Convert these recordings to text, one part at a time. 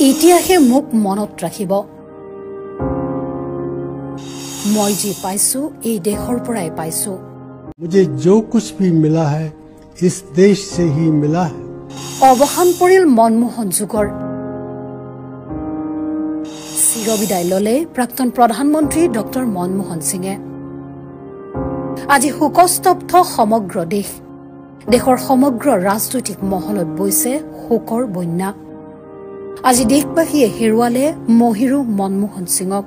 ইতিহাসে মোক মনত ৰাখিব মই যি পাইছো এই দেশৰ পৰাই পাইছো मुझे जो कुछ भी मिला है इस देश से ही मिला है অৱসান পৰিল মনমোহন যুগৰ চিৰবিদায় ললে প্ৰাক্তন প্ৰধানমন্ত্ৰী ডক্টৰ মনমোহন সিঙে আজি শোকস্তব্ধ সমগ্ৰ দেশৰ সমগ্ৰ ৰাজনৈতিক মহলত বৈছে শোকৰ বন্যা আজি দেশবাসীয়ে হেৰুৱালে মহিৰু মনমোহন সিঙক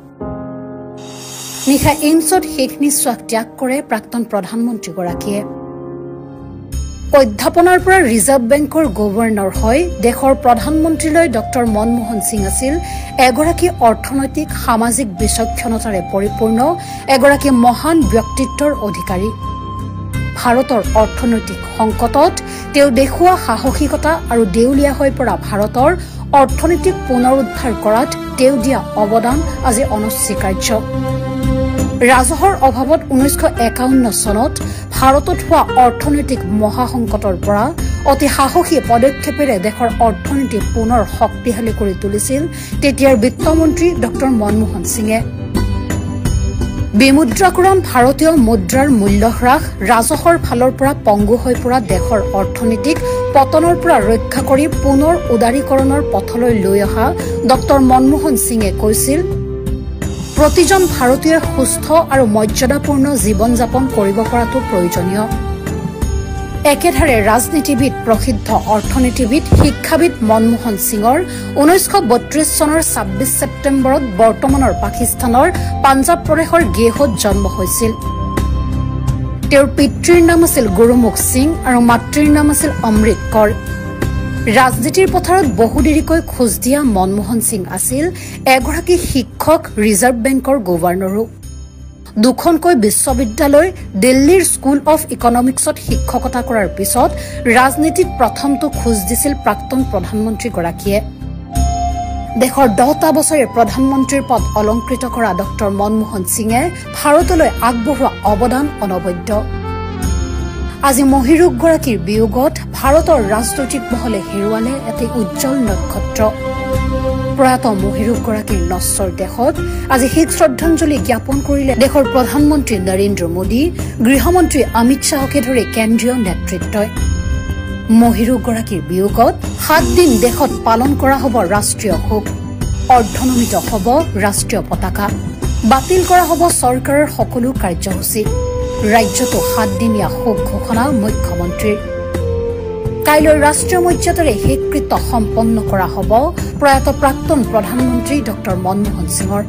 নিশা এইমছত শেষ নিশ্বাস ত্যাগ কৰে প্ৰাক্তন প্ৰধানমন্ত্ৰীগৰাকীয়ে অধ্যাপনাৰ পৰা ৰিজাৰ্ভ বেংকৰ গভৰ্ণৰ হয় দেশৰ প্ৰধানমন্ত্ৰীলৈ ডক্টৰ মনমোহন সিং আছিল এগৰাকী অৰ্থনৈতিক সামাজিক বিচক্ষণতাৰে পৰিপূৰ্ণ এগৰাকী মহান ব্যক্তিত্বৰ অধিকাৰী ভাৰতৰ অৰ্থনৈতিক সংকটত তেওঁ দেখুওৱা সাহসিকতা আৰু দেউলীয়া হৈ পৰা ভাৰতৰ অৰ্থনৈতিক পুনৰুদ্ধাৰ কৰাত তেওঁ দিয়া অৱদান আজি অনস্বীকাৰ্য ৰাজহৰ অভাৱত 1951 চনত ভাৰতত হোৱা অৰ্থনৈতিক মহাসংকটৰ পৰা অতি সাহসী পদক্ষেপেৰে দেশৰ অৰ্থনীতি পুনৰ শক্তিশালী কৰি তুলিছিল তেতিয়াৰ বিত্তমন্ত্ৰী ডক্টৰ মনমোহন সিঙে বিমুদ্ৰাকৰণ ভাৰতীয় মুদ্ৰাৰ মূল্য হ্ৰাস ৰাজহৰ ফালৰ পৰা পংগু হৈ পৰা দেশৰ অৰ্থনীতিক পতনৰ পৰা ৰক্ষা কৰি পুনৰ উদাৰীকৰণৰ পথলৈ লৈ অহা ডক্টৰ মনমোহন সিঙে কৈছিল প্ৰতিজন ভাৰতীয়ই সুস্থ আৰু মৰ্যাদাপূৰ্ণ জীৱন যাপন কৰিব পৰাটো প্ৰয়োজনীয় একেধাৰে ৰাজনীতিবিদ প্ৰসিদ্ধ অৰ্থনীতিবিদ শিক্ষাবিদ মনমোহন সিঙৰ 1932 চনৰ 26 ছেপ্টেম্বৰত বৰ্তমানৰ পাকিস্তানৰ পাঞ্জাৱ প্ৰদেশৰ গেহত জন্ম হৈছিল তেওঁৰ পিতৃৰ নাম আছিল গুৰুমুখ সিং আৰু মাতৃৰ নাম আছিল অমৃত কৌৰ ৰাজনীতিৰ পথাৰত বহু দেৰিকৈ খোজ দিয়া মনমোহন সিং আছিল এগৰাকী শিক্ষক ৰিজাৰ্ভ বেংকৰ গভৰ্ণৰো দুখনকৈ বিশ্ববিদ্যালয় দিল্লীৰ স্কুল অফ ইকনমিক্সত শিক্ষকতা কৰাৰ পিছত ৰাজনীতিত প্ৰথমটো খোজ দিছিল প্ৰাক্তন প্ৰধানমন্ত্ৰীগৰাকীয়ে দেশৰ 10টা বছৰে প্ৰধানমন্ত্ৰীৰ পদ অলংকৃত কৰা ডক্টৰ মনমোহন সিঙে ভাৰতলৈ আগবঢ়োৱা অৱদান অনবদ্য আজি মহিৰুগৰাকীৰ বিয়োগত ভাৰতৰ ৰাজনৈতিক মহলে হেৰুৱালে এটি উজ্জ্বল নক্ষত্ৰ প্ৰয়াত মহিৰুগৰাকীৰ নশ্বৰ দেশত আজি শেষ শ্ৰদ্ধাঞ্জলি জ্ঞাপন কৰিলে দেশৰ প্ৰধানমন্ত্ৰী নৰেন্দ্ৰ মোদী গৃহমন্ত্ৰী অমিত শ্বাহকে ধৰি কেন্দ্ৰীয় নেতৃত্বই মহিৰুগৰাকীৰ বিয়োগত 7 দিন দেশত পালন কৰা হ'ব ৰাষ্ট্ৰীয় শোক অৰ্ধনমিত হ'ব ৰাষ্ট্ৰীয় পতাকা বাতিল কৰা হ'ব চৰকাৰৰ সকলো কাৰ্যসূচী ৰাজ্যতো 7 দিনীয়া শোক ঘোষণা মুখ্যমন্ত্ৰীৰ কাইলৈ ৰাষ্ট্ৰীয় মৰ্যাদাৰে শেষকৃত্য সম্পন্ন কৰা হ'ব প্ৰয়াত প্ৰাক্তন প্ৰধানমন্ত্ৰী ডক্টৰ মনমোহন সিঙৰ